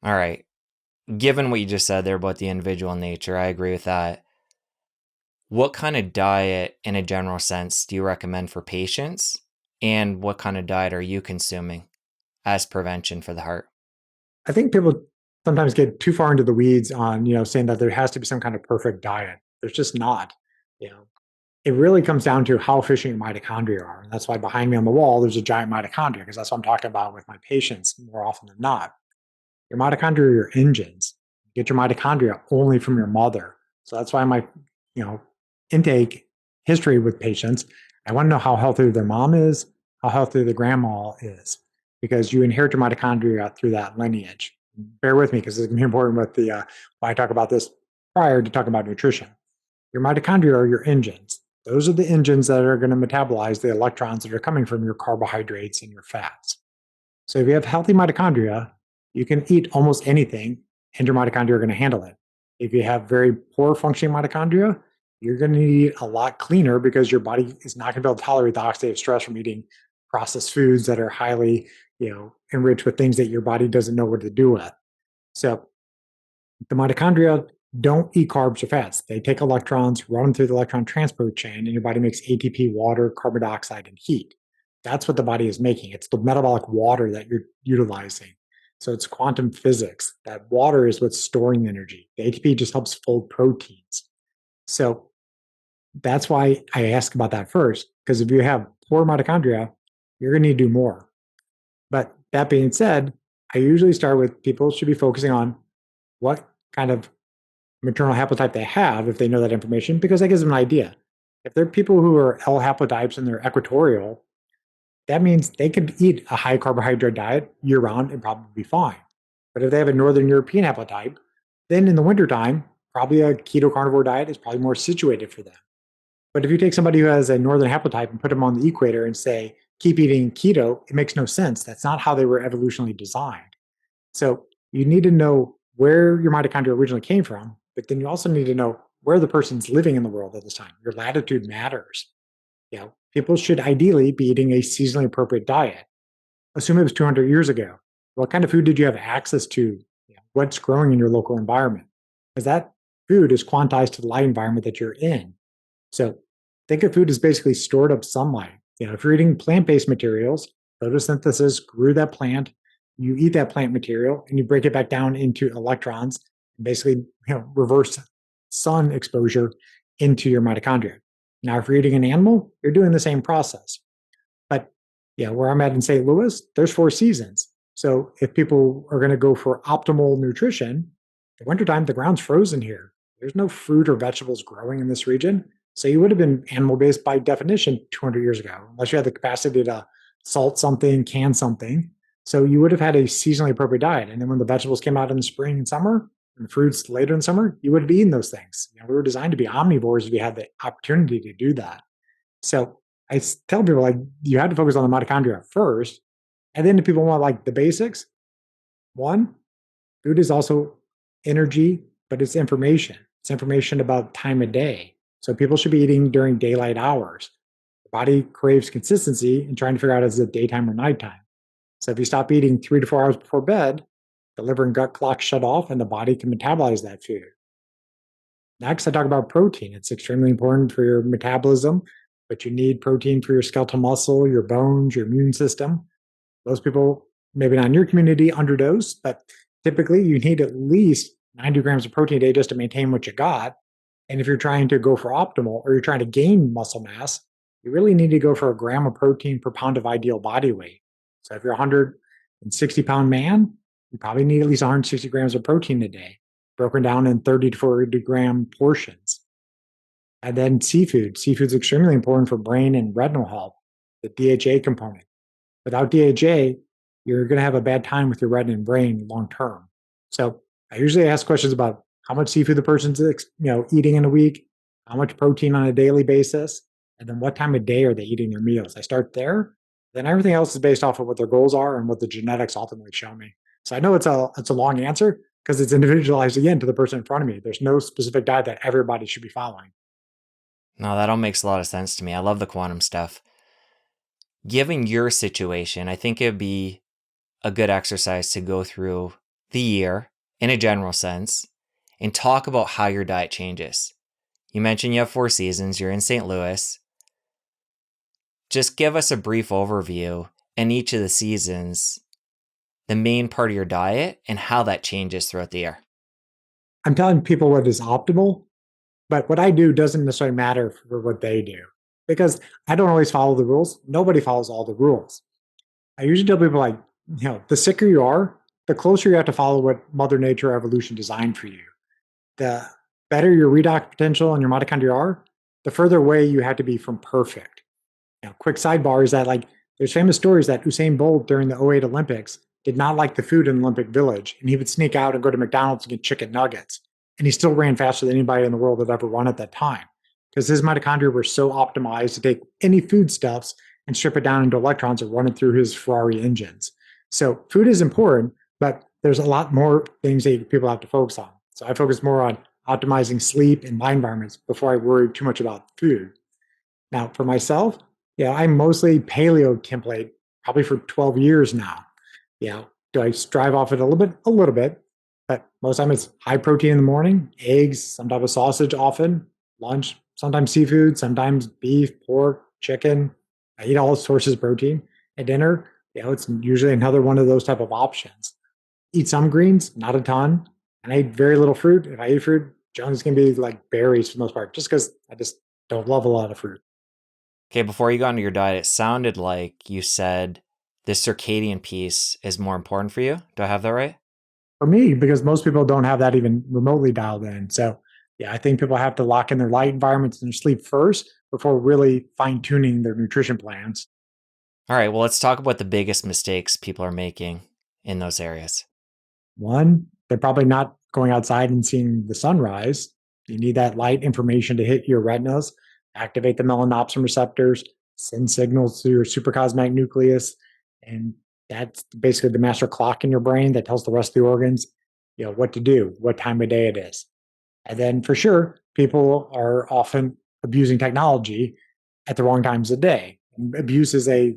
All right. Given what you just said there about the individual nature, I agree with that. What kind of diet, in a general sense, do you recommend for patients? And what kind of diet are you consuming as prevention for the heart? I think people sometimes get too far into the weeds on, saying that there has to be some kind of perfect diet. There's just not. You know, it really comes down to how efficient your mitochondria are. And that's why behind me on the wall, there's a giant mitochondria, because that's what I'm talking about with my patients more often than not. Your mitochondria are your engines. You get your mitochondria only from your mother. So that's why my, you know, intake history with patients, I want to know how healthy their mom is, how healthy the grandma is, because you inherit your mitochondria through that lineage. Bear with me because it's going to be important with the why I talk about this prior to talking about nutrition. Your mitochondria are your engines. Those are the engines that are going to metabolize the electrons that are coming from your carbohydrates and your fats. So if you have healthy mitochondria, you can eat almost anything and your mitochondria are going to handle it. If you have very poor functioning mitochondria, you're going to eat a lot cleaner because your body is not going to be able to tolerate the oxidative stress from eating processed foods that are highly, enriched with things that your body doesn't know what to do with. So the mitochondria don't eat carbs or fats. They take electrons, run them through the electron transport chain, and your body makes ATP, water, carbon dioxide, and heat. That's what the body is making. It's the metabolic water that you're utilizing. So it's quantum physics. That water is what's storing energy. The ATP just helps fold proteins. So that's why I ask about that first, because if you have poor mitochondria, you're going to need to do more. But that being said, I usually start with people should be focusing on what kind of maternal haplotype they have if they know that information, because that gives them an idea. If they're people who are L haplotypes and they're equatorial, that means they could eat a high carbohydrate diet year round and probably be fine. But if they have a Northern European haplotype, then in the wintertime, probably a keto carnivore diet is probably more situated for them. But if you take somebody who has a Northern haplotype and put them on the equator and say, keep eating keto, it makes no sense. That's not how they were evolutionally designed. So you need to know where your mitochondria originally came from, but then you also need to know where the person's living in the world at this time. Your latitude matters. People should ideally be eating a seasonally appropriate diet. Assume it was 200 years ago. What kind of food did you have access to? What's growing in your local environment? Because that food is quantized to the light environment that you're in. So think of food as basically stored up sunlight. If you're eating plant-based materials, photosynthesis grew that plant. You eat that plant material and you break it back down into electrons and basically reverse sun exposure into your mitochondria. Now, if you're eating an animal, you're doing the same process. But where I'm at in St. Louis, there's 4 seasons. So if people are going to go for optimal nutrition, the wintertime, the ground's frozen here. There's no fruit or vegetables growing in this region. So you would have been animal based by definition 200 years ago, unless you had the capacity to salt something, can something. So you would have had a seasonally appropriate diet. And then when the vegetables came out in the spring and summer, and the fruits later in summer, you would have eaten those things. We were designed to be omnivores if you had the opportunity to do that. So I tell people like you had to focus on the mitochondria first, and then if people want like the basics, one, food is also energy, but it's information. It's information about time of day. So people should be eating during daylight hours. The body craves consistency and trying to figure out is it daytime or nighttime. So if you stop eating 3 to 4 hours before bed, the liver and gut clocks shut off and the body can metabolize that food. Next, I talk about protein. It's extremely important for your metabolism, but you need protein for your skeletal muscle, your bones, your immune system. Most people, maybe not in your community, underdose, but typically you need at least 90 grams of protein a day just to maintain what you got. And if you're trying to go for optimal or you're trying to gain muscle mass, you really need to go for a gram of protein per pound of ideal body weight. So if you're a 160-pound man, you probably need at least 160 grams of protein a day, broken down in 30 to 40 gram portions. And then seafood. Seafood is extremely important for brain and retinal health, the DHA component. Without DHA, you're going to have a bad time with your retina and brain long term. So I usually ask questions about how much seafood the person's eating in a week, how much protein on a daily basis, and then what time of day are they eating their meals. I start there. Then everything else is based off of what their goals are and what the genetics ultimately show me. So I know it's a long answer because it's individualized again to the person in front of me. There's no specific diet that everybody should be following. No, that all makes a lot of sense to me. I love the quantum stuff. Given your situation, I think it'd be a good exercise to go through the year in a general sense and talk about how your diet changes. You mentioned you have 4 seasons, you're in St. Louis. Just give us a brief overview in each of the seasons, the main part of your diet, and how that changes throughout the year. I'm telling people what is optimal, but what I do doesn't necessarily matter for what they do because I don't always follow the rules. Nobody follows all the rules. I usually tell people like, the sicker you are, the closer you have to follow what Mother Nature or evolution designed for you. The better your redox potential and your mitochondria are, the further away you have to be from perfect. Quick sidebar is that like there's famous stories that Usain Bolt during the '08 Olympics did not like the food in the Olympic Village, and he would sneak out and go to McDonald's and get chicken nuggets, and he still ran faster than anybody in the world had ever run at that time because his mitochondria were so optimized to take any foodstuffs and strip it down into electrons and run it through his Ferrari engines. So food is important, but there's a lot more things that people have to focus on. So I focus more on optimizing sleep and my environments before I worry too much about food. Now, for myself, I'm mostly paleo template, probably for 12 years now. Do I strive off it a little bit? A little bit. But most of the time it's high protein in the morning, eggs, some type of sausage often, lunch, sometimes seafood, sometimes beef, pork, chicken. I eat all sources of protein. At dinner, it's usually another one of those type of options. Eat some greens, not a ton. And I eat very little fruit. If I eat fruit, generally it's going to be like berries for the most part, just because I just don't love a lot of fruit. Okay, before you got into your diet, it sounded like you said the circadian piece is more important for you. Do I have that right? For me, because most people don't have that even remotely dialed in. So, I think people have to lock in their light environments and their sleep first before really fine tuning their nutrition plans. All right, well, let's talk about the biggest mistakes people are making in those areas. One, they're probably not going outside and seeing the sunrise. You need that light information to hit your retinas, activate the melanopsin receptors, send signals to your supracosmic nucleus. And that's basically the master clock in your brain that tells the rest of the organs, what to do, what time of day it is. And then for sure, people are often abusing technology at the wrong times of day. Abuse is a,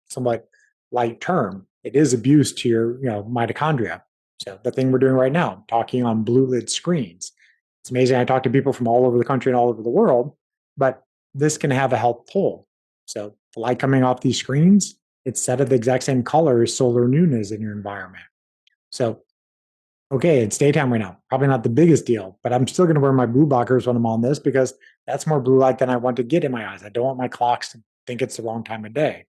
somewhat light term. It is abuse to your, mitochondria. So the thing we're doing right now, talking on blue lit screens. It's amazing. I talk to people from all over the country and all over the world, but this can have a health toll. So the light coming off these screens, it's set at the exact same color as solar noon is in your environment. So okay, it's daytime right now. Probably not the biggest deal, but I'm still going to wear my blue blockers when I'm on this because that's more blue light than I want to get in my eyes. I don't want my clocks to think it's the wrong time of day.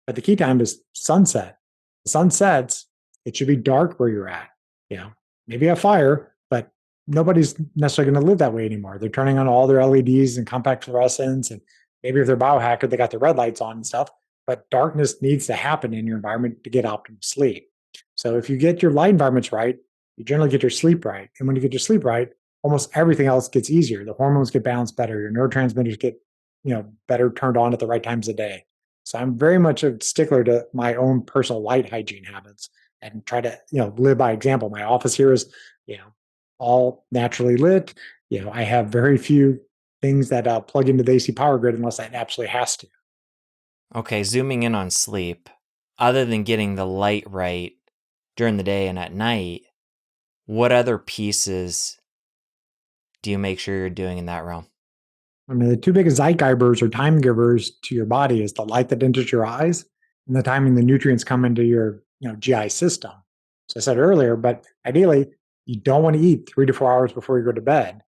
But the key time is sunset. The sun sets, it should be dark where you're at. You know, maybe a fire, but nobody's necessarily going to live that way anymore. They're turning on all their LEDs and compact fluorescents, and maybe if they're biohacker, they got their red lights on and stuff. But darkness needs to happen in your environment to get optimal sleep. So if you get your light environments right, you generally get your sleep right. And when you get your sleep right, almost everything else gets easier. The hormones get balanced better. Your neurotransmitters get, better turned on at the right times of day. So I'm very much a stickler to my own personal light hygiene habits and try to, live by example. My office here is, all naturally lit. I have very few things that plug into the AC power grid unless that absolutely has to. Okay, zooming in on sleep, other than getting the light right during the day and at night, what other pieces do you make sure you're doing in that realm? I mean, the two biggest zeitgebers or time givers to your body is the light that enters your eyes and the timing the nutrients come into your, GI system. So I said earlier, but ideally, you don't want to eat 3 to 4 hours before you go to bed.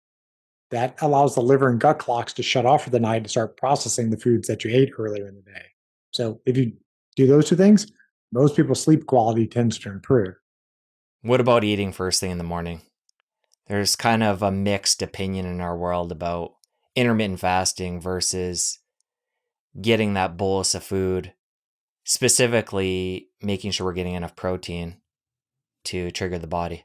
That allows the liver and gut clocks to shut off for the night to start processing the foods that you ate earlier in the day. So if you do those two things, most people's sleep quality tends to improve. What about eating first thing in the morning? There's kind of a mixed opinion in our world about intermittent fasting versus getting that bolus of food, specifically making sure we're getting enough protein to trigger the body.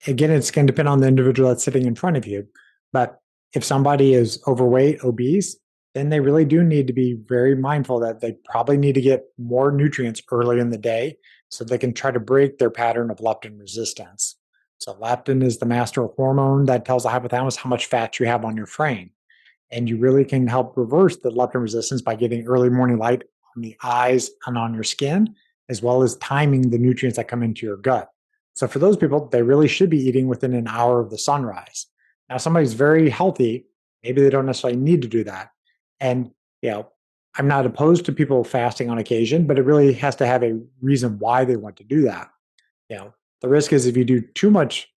Again, it's going to depend on the individual that's sitting in front of you. But if somebody is overweight, obese, then they really do need to be very mindful that they probably need to get more nutrients early in the day so they can try to break their pattern of leptin resistance. So, leptin is the master hormone that tells the hypothalamus how much fat you have on your frame. And you really can help reverse the leptin resistance by getting early morning light on the eyes and on your skin, as well as timing the nutrients that come into your gut. So for those people, they really should be eating within an hour of the sunrise. Now, somebody's very healthy, maybe they don't necessarily need to do that. And, you know, I'm not opposed to people fasting on occasion, but it really has to have a reason why they want to do that. You know, the risk is if you do too much,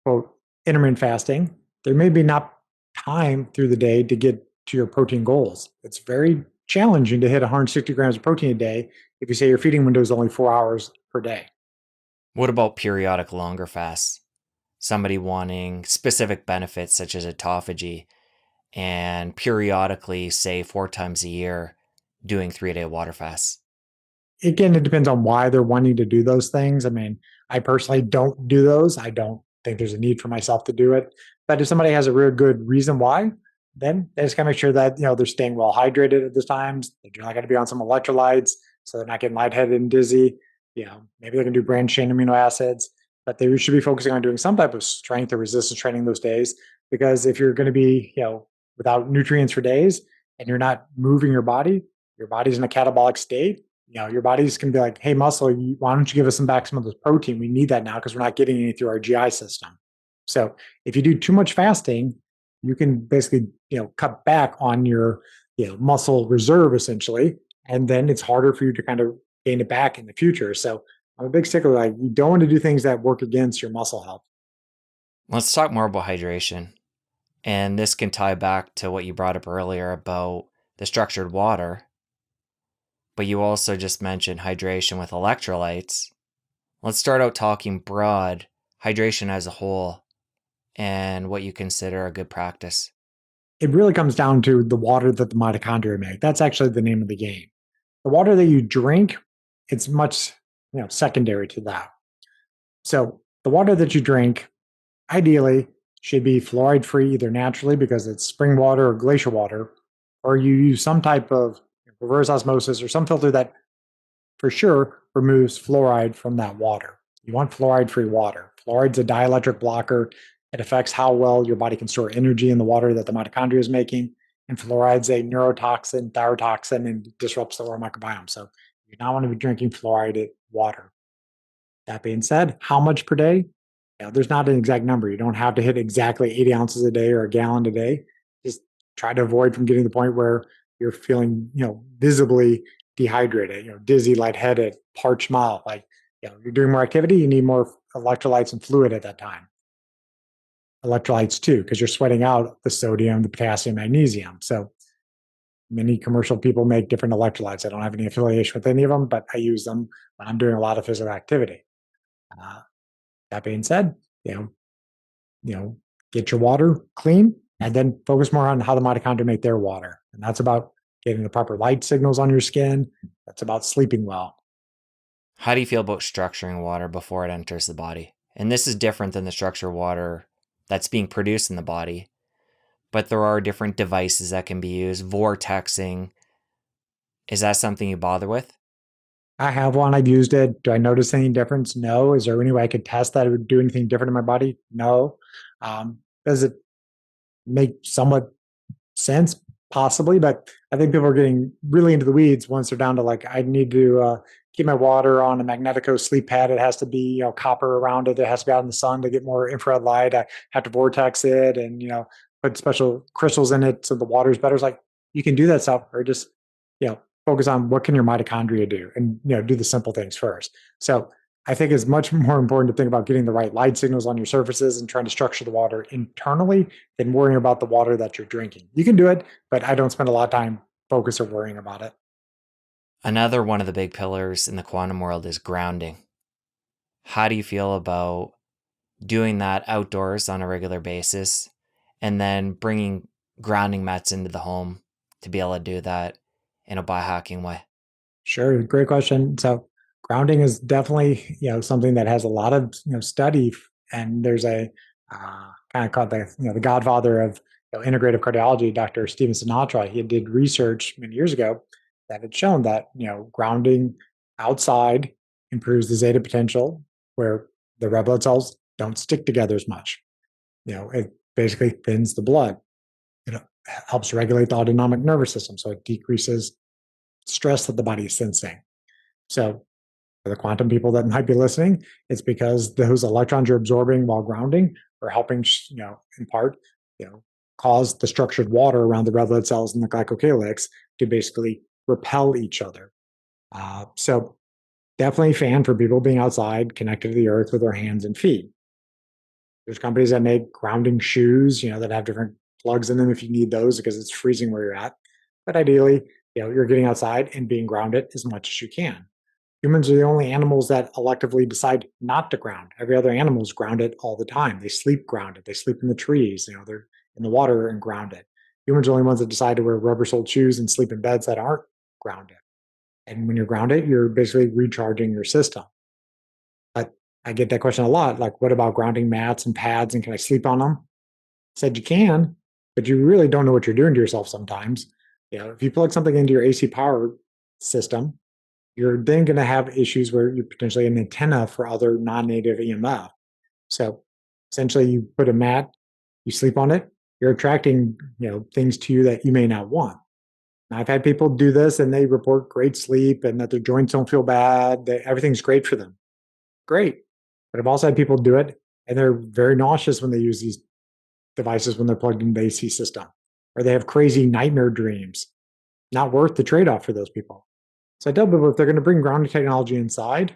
quote, intermittent fasting, there may be not time through the day to get to your protein goals. It's very challenging to hit 160 grams of protein a day if you say your feeding window is only 4 hours per day. What about periodic longer fasts? Somebody wanting specific benefits such as autophagy and periodically, say 4 times a year, doing 3-day water fasts. Again, it depends on why they're wanting to do those things. I mean, I personally don't do those. I don't think there's a need for myself to do it. But if somebody has a real good reason why, then they just gotta make sure that they're staying well hydrated at the times. They're not gonna be on some electrolytes, so they're not getting lightheaded and dizzy. Maybe they can do branched chain amino acids, but they should be focusing on doing some type of strength or resistance training those days. Because if you're gonna be, without nutrients for days and you're not moving your body's in a catabolic state. Your body's going to be like, hey, muscle, why don't you give us some of this protein? We need that now because we're not getting any through our GI system. So if you do too much fasting, you can basically, cut back on your, muscle reserve essentially. And then it's harder for you to kind of gain it back in the future. So I'm a big stickler. Like, you don't want to do things that work against your muscle health. Let's talk more about hydration. And this can tie back to what you brought up earlier about the structured water. But you also just mentioned hydration with electrolytes. Let's start out talking broad hydration as a whole and what you consider a good practice. It really comes down to the water that the mitochondria make. That's actually the name of the game. The water that you drink, it's much, secondary to that. So the water that you drink ideally should be fluoride free either naturally because it's spring water or glacier water, or you use some type of reverse osmosis or some filter that for sure removes fluoride from that water. You want fluoride free water. Fluoride's a dielectric blocker. It affects how well your body can store energy in the water that the mitochondria is making. And fluoride's a neurotoxin, thyrotoxin, and disrupts the oral microbiome. So you do not want to be drinking fluoridated water. That being said, how much per day? There's not an exact number. You don't have to hit exactly 80 ounces a day or a gallon a day. Just try to avoid from getting to the point where you're feeling, visibly dehydrated, dizzy, lightheaded, parched mouth. Like, you're doing more activity, you need more electrolytes and fluid at that time. Electrolytes too, because you're sweating out the sodium, the potassium, magnesium. So many commercial people make different electrolytes. I don't have any affiliation with any of them, but I use them when I'm doing a lot of physical activity. Uh, that being said, you know, get your water clean and then focus more on how the mitochondria make their water. And that's about getting the proper light signals on your skin. That's about sleeping well. How do you feel about structuring water before it enters the body? And this is different than the structured water that's being produced in the body, but there are different devices that can be used. Vortexing, is that something you bother with? I have one. I've used it. Do I notice any difference? No. Is there any way I could test that it would do anything different in my body? No. Does it make somewhat sense? Possibly, but I think people are getting really into the weeds once they're down to like, I need to keep my water on a Magnetico sleep pad. It has to be, copper around it. It has to be out in the sun to get more infrared light. I have to vortex it and, put special crystals in it so the water's better. It's like, you can do that stuff or just, focus on what can your mitochondria do and, do the simple things first. So I think it's much more important to think about getting the right light signals on your surfaces and trying to structure the water internally than worrying about the water that you're drinking. You can do it, but I don't spend a lot of time focused or worrying about it. Another one of the big pillars in the quantum world is grounding. How do you feel about doing that outdoors on a regular basis and then bringing grounding mats into the home to be able to do that in a biohacking way? Sure, great question. So grounding is definitely something that has a lot of study, and there's a kind of called the godfather of integrative cardiology, Dr. Stephen Sinatra. He did research many years ago that had shown that grounding outside improves the zeta potential, where the red blood cells don't stick together as much. It basically thins the blood. It helps regulate the autonomic nervous system, so it decreases stress that the body is sensing. So For the quantum people that might be listening, it's because those electrons you're absorbing while grounding are helping, in part, you know, cause the structured water around the red blood cells in the glycocalyx to basically repel each other. So definitely a fan for people being outside, connected to the earth with their hands and feet. There's companies that make grounding shoes, that have different plugs in them if you need those because it's freezing where you're at. But ideally, you're getting outside and being grounded as much as you can. Humans are the only animals that electively decide not to ground. Every other animal is grounded all the time. They sleep grounded. They sleep in the trees. They're in the water and grounded. Humans are the only ones that decide to wear rubber-soled shoes and sleep in beds that aren't grounded. And when you're grounded, you're basically recharging your system. But I get that question a lot. Like, what about grounding mats and pads? And can I sleep on them? Said you can, but you really don't know what you're doing to yourself sometimes. If you plug something into your AC power system, you're then going to have issues where you're potentially an antenna for other non-native EMF. So essentially you put a mat, you sleep on it, you're attracting, things to you that you may not want. Now, I've had people do this and they report great sleep and that their joints don't feel bad, that everything's great for them. Great. But I've also had people do it and they're very nauseous when they use these devices when they're plugged into the AC system, or they have crazy nightmare dreams. Not worth the trade-off for those people. So I tell people if they're going to bring grounding technology inside,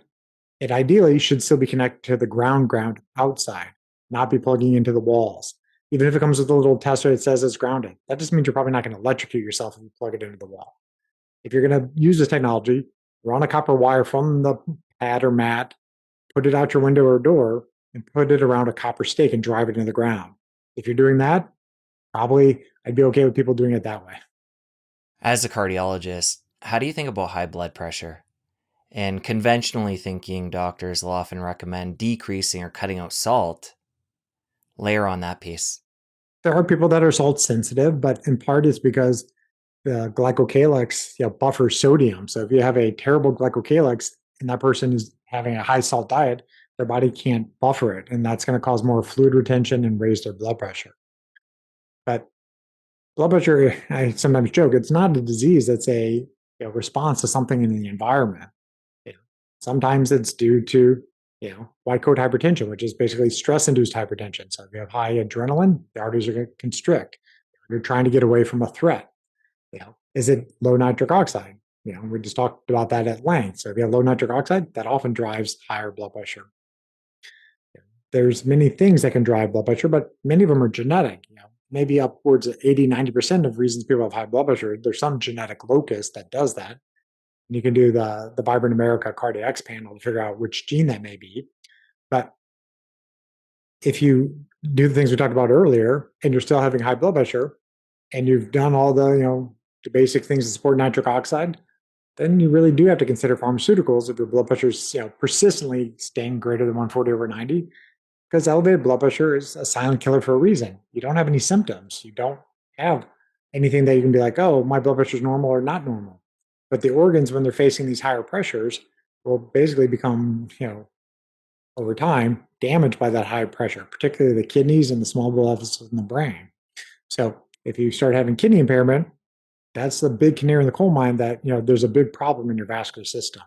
it ideally should still be connected to the ground outside, not be plugging into the walls. Even if it comes with a little tester that says it's grounded, that just means you're probably not going to electrocute yourself if you plug it into the wall. If you're going to use this technology, run a copper wire from the pad or mat, put it out your window or door, and put it around a copper stake and drive it into the ground. If you're doing that, probably I'd be okay with people doing it that way. As a cardiologist, how do you think about high blood pressure? And conventionally thinking, doctors will often recommend decreasing or cutting out salt. Layer on that piece. There are people that are salt sensitive, but in part it's because the glycocalyx buffers sodium. So if you have a terrible glycocalyx and that person is having a high salt diet, their body can't buffer it, and that's going to cause more fluid retention and raise their blood pressure. But blood pressure, I sometimes joke, it's not a disease. It's a response to something in the environment. You know, Sometimes it's due to white coat hypertension, which is basically stress-induced hypertension. So if you have high adrenaline, the arteries are going to constrict. You're trying to get away from a threat. Is it low nitric oxide? We just talked about that at length. So if you have low nitric oxide, that often drives higher blood pressure. There's many things that can drive blood pressure, but many of them are genetic. Maybe upwards of 80, 90% of reasons people have high blood pressure, there's some genetic locus that does that. And you can do the Vibrant America CardiX panel to figure out which gene that may be. But if you do the things we talked about earlier and you're still having high blood pressure and you've done all the basic things to support nitric oxide, then you really do have to consider pharmaceuticals if your blood pressure is persistently staying greater than 140/90, because elevated blood pressure is a silent killer for a reason. You don't have any symptoms. You don't have anything that you can be like, oh, my blood pressure is normal or not normal. But the organs, when they're facing these higher pressures, will basically become, over time, damaged by that high pressure, particularly the kidneys and the small blood vessels in the brain. So if you start having kidney impairment, that's the big canary in the coal mine that, there's a big problem in your vascular system.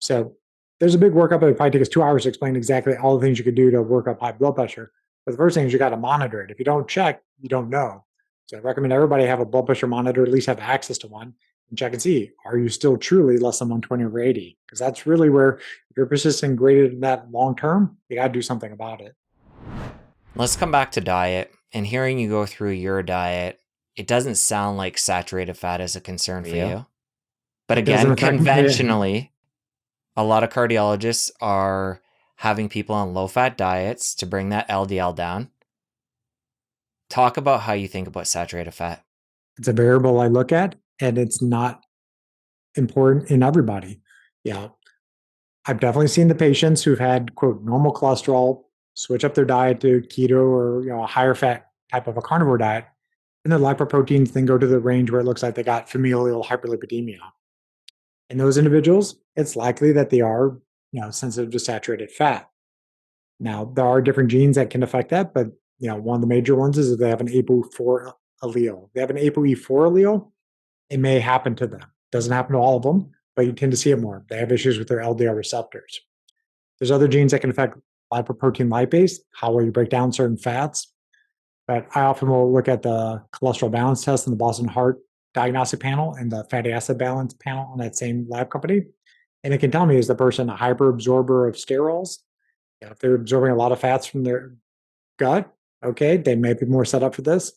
So there's a big workup. It would probably take us 2 hours to explain exactly all the things you could do to work up high blood pressure. But the first thing is you got to monitor it. If you don't check, you don't know. So I recommend everybody have a blood pressure monitor, at least have access to one, and check and see, are you still truly less than 120/80? Because that's really where, if you're persisting greater than that long term, you got to do something about it. Let's come back to diet. And hearing you go through your diet, it doesn't sound like saturated fat is a concern for you. But It doesn't again, affect me. conventionally, a lot of cardiologists are having people on low fat diets to bring that LDL down. Talk about how you think about saturated fat. It's a variable I look at, and it's not important in everybody. Yeah. I've definitely seen the patients who've had, quote, normal cholesterol, switch up their diet to keto or a higher fat type of a carnivore diet, and their lipoproteins then go to the range where it looks like they got familial hyperlipidemia. In those individuals, it's likely that they are, sensitive to saturated fat. Now, there are different genes that can affect that, but one of the major ones is if they have an ApoE4 allele. If they have an ApoE4 allele, it may happen to them. Doesn't happen to all of them, but you tend to see it more. They have issues with their LDL receptors. There's other genes that can affect lipoprotein lipase, how well you break down certain fats. But I often will look at the cholesterol balance test in the Boston Heart diagnostic panel and the fatty acid balance panel on that same lab company. And it can tell me, is the person a hyperabsorber of sterols? If they're absorbing a lot of fats from their gut, okay, they may be more set up for this.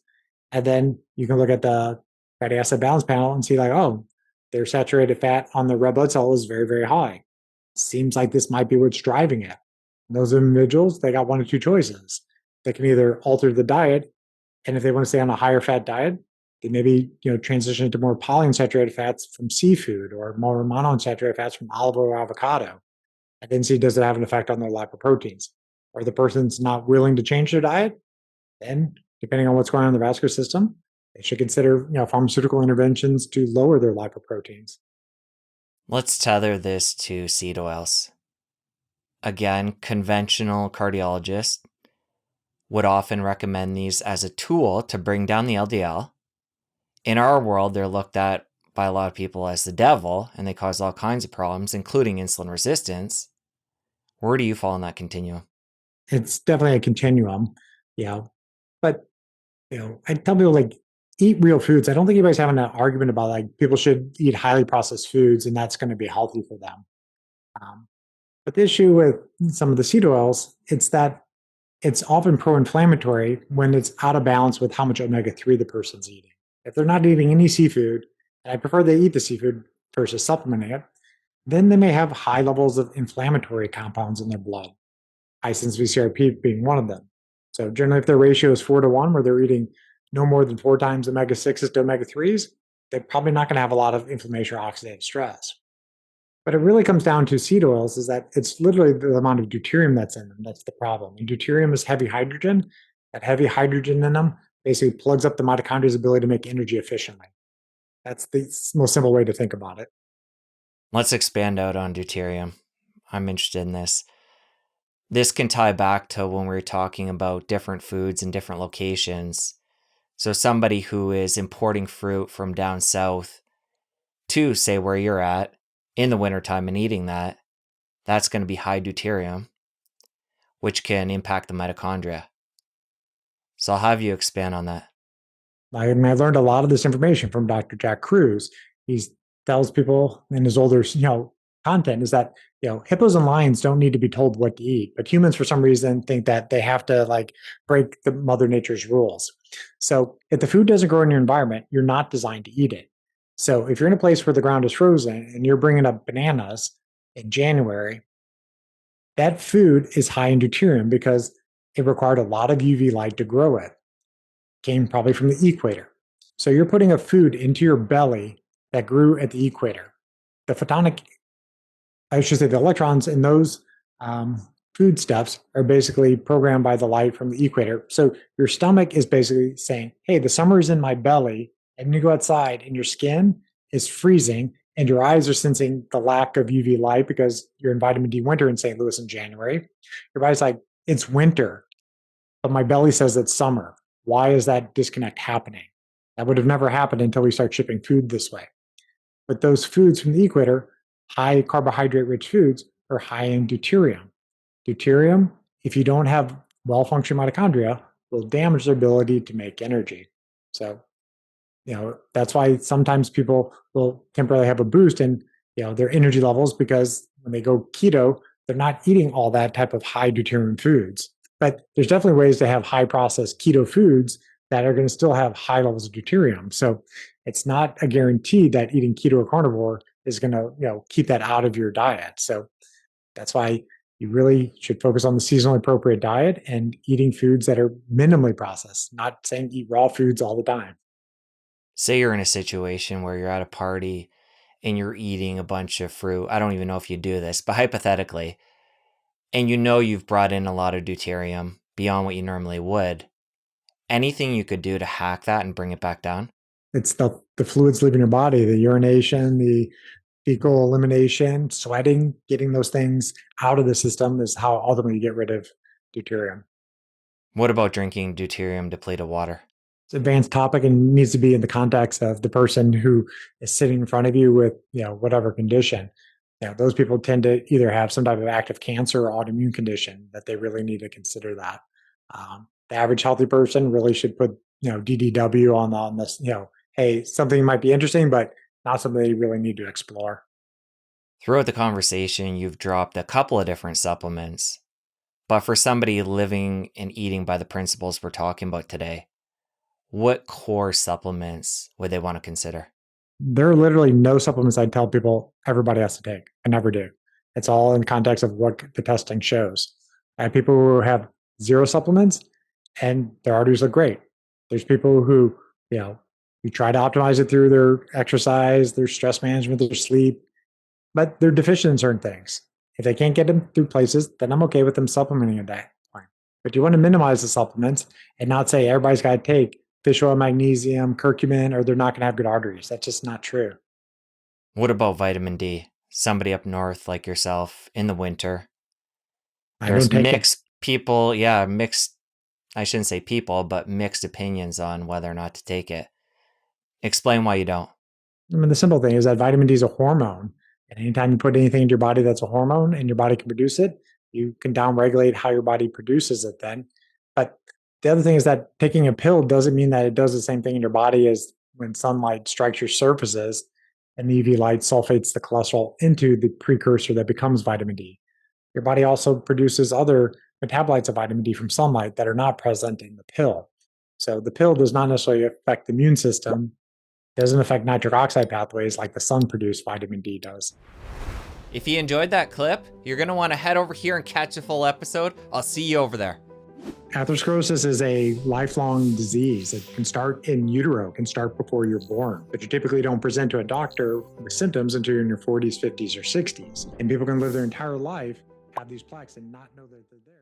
And then you can look at the fatty acid balance panel and see, like, oh, their saturated fat on the red blood cell is very, very high. Seems like this might be what's driving it. And those individuals, they got one of two choices. They can either alter the diet, and if they want to stay on a higher fat diet, they maybe transition to more polyunsaturated fats from seafood or more monounsaturated fats from olive oil or avocado, and then see, does it have an effect on their lipoproteins. Or the person's not willing to change their diet, then depending on what's going on in the vascular system, they should consider pharmaceutical interventions to lower their lipoproteins. Let's tether this to seed oils. Again, conventional cardiologists would often recommend these as a tool to bring down the LDL. In our world, they're looked at by a lot of people as the devil, and they cause all kinds of problems, including insulin resistance. Where do you fall in that continuum? It's definitely a continuum, but I tell people, like, eat real foods. I don't think anybody's having an argument about, like, people should eat highly processed foods and that's going to be healthy for them. Um, but the issue with some of the seed oils, it's that it's often pro-inflammatory when it's out of balance with how much omega-3 the person's eating. If they're not eating any seafood, and I prefer they eat the seafood versus supplementing it, then they may have high levels of inflammatory compounds in their blood, high sensitivity CRP being one of them. So generally, if their ratio is 4-to-1, where they're eating no more than 4 times omega-6s to omega-3s, they're probably not going to have a lot of inflammation or oxidative stress. But it really comes down to seed oils, is that it's literally the amount of deuterium that's in them that's the problem. And deuterium is heavy hydrogen. That heavy hydrogen in them basically plugs up the mitochondria's ability to make energy efficiently. That's the most simple way to think about it. Let's expand out on deuterium. I'm interested in this. This can tie back to when we were talking about different foods in different locations. So somebody who is importing fruit from down south to, say, where you're at in the wintertime and eating that, that's going to be high deuterium, which can impact the mitochondria. So I'll have you expand on that. I learned a lot of this information from Dr. Jack Cruz. He tells people in his older, content, is that hippos and lions don't need to be told what to eat, but humans for some reason think that they have to, like, break the Mother Nature's rules. So if the food doesn't grow in your environment, you're not designed to eat it. So if you're in a place where the ground is frozen and you're bringing up bananas in January, that food is high in deuterium because it required a lot of UV light to grow it. Came probably from the equator. So you're putting a food into your belly that grew at the equator. The photonic, I should say, the electrons in those foodstuffs are basically programmed by the light from the equator. So your stomach is basically saying, hey, the summer is in my belly. And you go outside and your skin is freezing and your eyes are sensing the lack of UV light because you're in vitamin D winter in St. Louis in January. Your body's like, it's winter, but my belly says it's summer. Why is that disconnect happening? That would have never happened until we start shipping food this way. But those foods from the equator, high carbohydrate rich foods, are high in deuterium. Deuterium, if you don't have well functioning mitochondria, will damage their ability to make energy. So, that's why sometimes people will temporarily have a boost in their energy levels, because when they go keto, they're not eating all that type of high deuterium foods. But there's definitely ways to have high processed keto foods that are going to still have high levels of deuterium. So it's not a guarantee that eating keto or carnivore is going to keep that out of your diet. So that's why you really should focus on the seasonally appropriate diet and eating foods that are minimally processed, not saying eat raw foods all the time. Say you're in a situation where you're at a party and you're eating a bunch of fruit. I don't even know if you do this, but hypothetically, and you've brought in a lot of deuterium beyond what you normally would. Anything you could do to hack that and bring it back down? It's the fluids leaving your body, the urination, the fecal elimination, sweating, getting those things out of the system is how ultimately you get rid of deuterium. What about drinking deuterium depleted water? advanced topic and needs to be in the context of the person who is sitting in front of you with, whatever condition. Those people tend to either have some type of active cancer or autoimmune condition that they really need to consider that. The average healthy person really should put, DDW on this, hey, something might be interesting, but not something they really need to explore. Throughout the conversation, you've dropped a couple of different supplements, but for somebody living and eating by the principles we're talking about today, what core supplements would they want to consider? There are literally no supplements I tell people everybody has to take. I never do. It's all in context of what the testing shows. I have people who have zero supplements and their arteries look great. There's people who, you try to optimize it through their exercise, their stress management, their sleep, but they're deficient in certain things. If they can't get them through places, then I'm okay with them supplementing a day. Fine. But you want to minimize the supplements and not say everybody's got to take fish oil, magnesium, curcumin, or they're not going to have good arteries. That's just not true. What about vitamin D? Somebody up north like yourself in the winter. I There's don't take it. mixed people, yeah, mixed, I shouldn't say people, but mixed opinions on whether or not to take it. Explain why you don't. I mean, the simple thing is that vitamin D is a hormone. And anytime you put anything into your body that's a hormone and your body can produce it, you can downregulate how your body produces it then. But the other thing is that taking a pill doesn't mean that it does the same thing in your body as when sunlight strikes your surfaces and the UV light sulfates the cholesterol into the precursor that becomes vitamin D. Your body also produces other metabolites of vitamin D from sunlight that are not present in the pill. So the pill does not necessarily affect the immune system, doesn't affect nitric oxide pathways like the sun produced vitamin D does. If you enjoyed that clip, you're going to want to head over here and catch the full episode. I'll see you over there. Atherosclerosis is a lifelong disease. It can start in utero, can start before you're born, but you typically don't present to a doctor with symptoms until you're in your 40s, 50s, or 60s. And people can live their entire life, have these plaques, and not know that they're there.